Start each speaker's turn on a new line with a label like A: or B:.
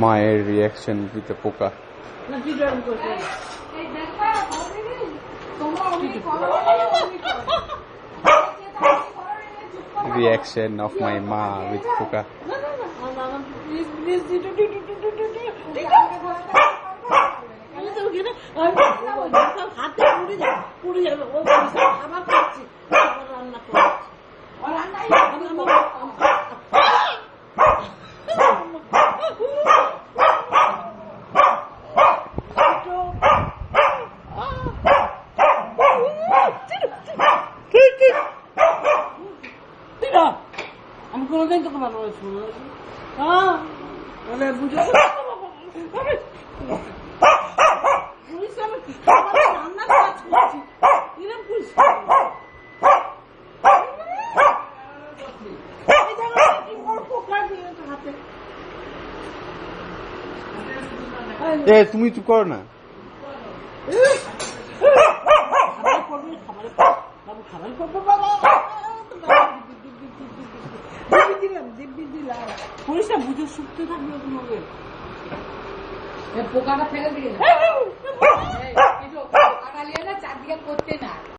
A: মায়ের রিয়াকশন দিতে পোকা। Reaction of my ma with puka.
B: আমি কোনোদিন তোকে ভালোবাসবো
A: তুমি চুপ করো না।
B: বুঝে শুকতে থাকবে তোমাকে
C: পোকাটা ফেলে দিয়ে চারদিকে করতে না।